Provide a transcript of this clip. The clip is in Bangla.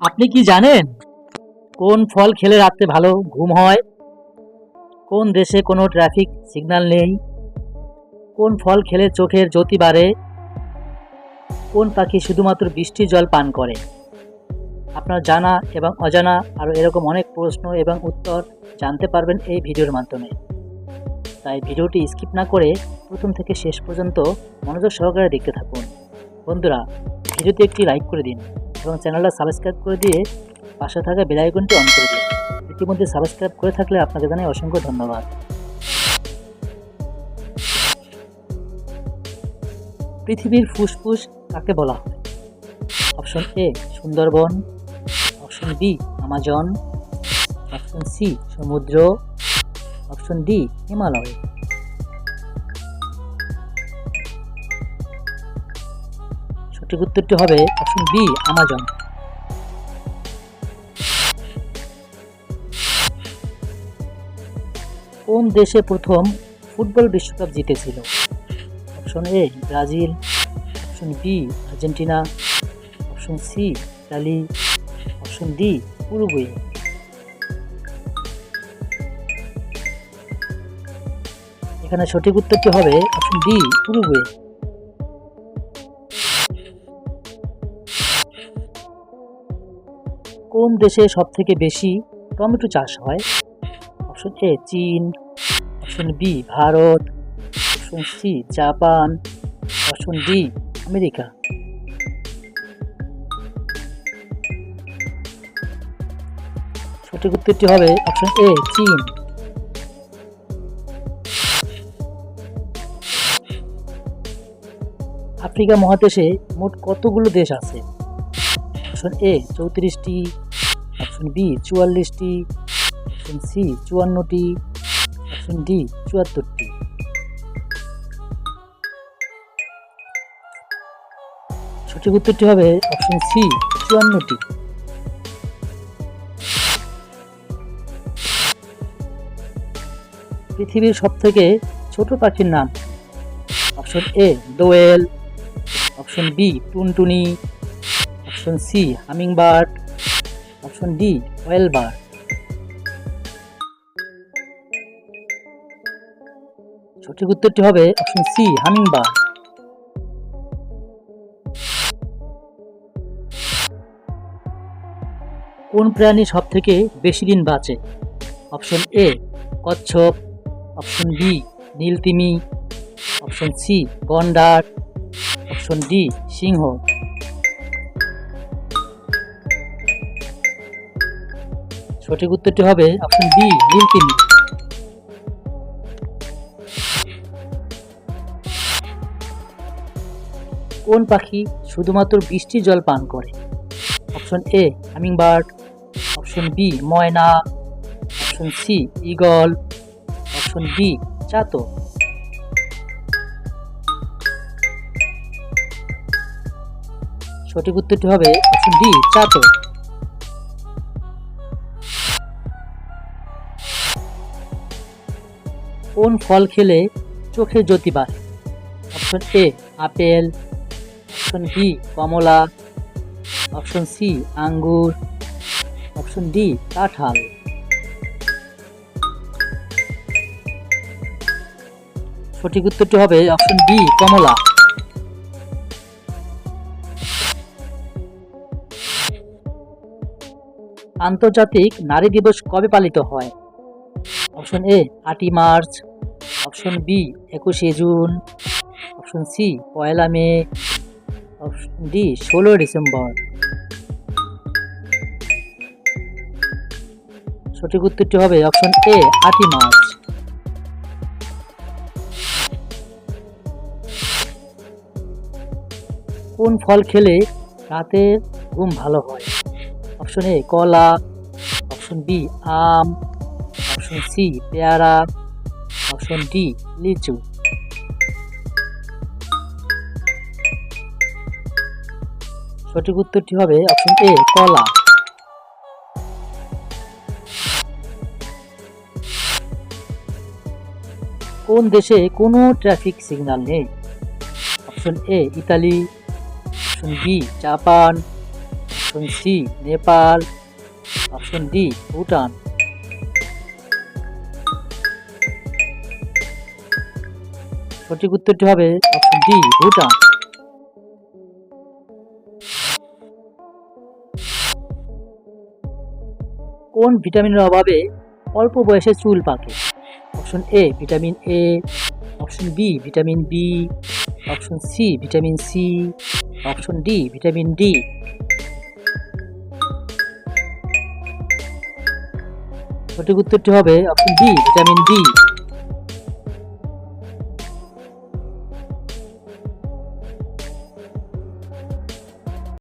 আপনি কি জানেন কোন ফল খেলে রাতে ভালো ঘুম হয়? কোন দেশে কোনো ট্রাফিক সিগন্যাল নেই? কোন ফল খেলে চোখের জ্যোতি বাড়ে? কোন পাখি শুধুমাত্র বৃষ্টির জল পান করে? আপনার জানা এবং অজানা আরও এরকম অনেক প্রশ্ন এবং উত্তর জানতে পারবেন এই ভিডিওর মাধ্যমে। তাই ভিডিওটি স্কিপ না করে প্রথম থেকে শেষ পর্যন্ত মনোযোগ সহকারে দেখতে থাকুন। বন্ধুরা, ভিডিওতে একটি লাইক করে দিন এবং চ্যানেলটা সাবস্ক্রাইব করে দিয়ে পাশে থাকা বেল আইকনটি অন করে দিন। ইতিমধ্যে সাবস্ক্রাইব করে থাকলে আপনাকে জানাই অসংখ্য ধন্যবাদ। পৃথিবীর ফুসফুস কাকে বলা হয়? Option A Sundarban, option B Amazon, option C সমুদ্র, অপশন ডি হিমালয়। সঠিক উত্তরটি হবে অপশন বি আমাজন। কোন দেশে প্রথম ফুটবল বিশ্বকাপ জিতেছিল? Option A Brazil, option B Argentina, option C Italy, option D Uruguay. এখানে সঠিক উত্তরটি হবে অপশন ডি উরুগুয়ে। কোন দেশে সবথেকে বেশি টমেটো চাষ হয়? অপশন এ চীন, option B Bharat, option C Japan, option D America. সঠিক উত্তরটি হবে অপশন এ চীন। আফ্রিকা মহাদেশে মোট কতগুলো দেশ আছে? অপশন এ 34টি, অপশন বি 44টি, অপশন সি 54টি, অপশন ডি 74টি। সঠিক উত্তরটি হবে অপশন সি 54টি। পৃথিবীর সবথেকে ছোট পাখির নাম? অপশন এ দোয়েল, অপশন বি টুনটুনি, option C hummingbird, option D কোয়েল বার্ড। সঠিক উত্তরটি হবে অপশন সি হামিংবার্ড। কোন প্রাণী সব থেকে বেশি দিন বাঁচে? অপশন এ কচ্ছপ, অপশন বি নীলতিমি, অপশন সি গন্ডার, অপশন ডি সিংহ। সঠিক উত্তরটি হবে অপশন বি নীলতিমি। কোন পাখি শুধুমাত্র বৃষ্টির জল পান করে? Option A hummingbird, option B ময়না, option C eagle, option D চাতক। সঠিক উত্তরটি হবে অপশন ডি চাতক। কোন ফল খেলে চোখের জ্যোতি বাড়ে? Option A apple, option B কমলা, অপশন সি আঙ্গুর, অপশন ডি কাঁঠাল। সঠিক উত্তরটি হবে অপশন বি কমলা। আন্তর্জাতিক নারী দিবস কবে পালিত হয়? অপশন এ 8ই মার্চ, অপশন বি 21শে জুন, অপশন সি 1লা মে, অপশন ডি 16 ডিসেম্বর। সঠিক উত্তরটি হবে অপশন এ 8ই মার্চ। কোন ফল খেলে রাতের ঘুম ভালো হয়? অপশন এ কলা, অপশন বি আম, অপশন সি পেয়ারা, অপশন ডি লিচু। সঠিক উত্তরটি হবে অপশন এ কলা। কোন দেশে কোনো ট্রাফিক সিগন্যাল নেই? Option A Italy, option B Japan, option C Nepal, option D Bhutan. সঠিক উত্তরটি হবে অপশন ডি ভুটান। কোন ভিটামিনের অভাবে অল্প বয়সে চুল পাকে? Option A vitamin A, option B vitamin B, option C vitamin C, option D vitamin D. সঠিক উত্তরটি হবে অপশন ডি ভিটামিন ডি।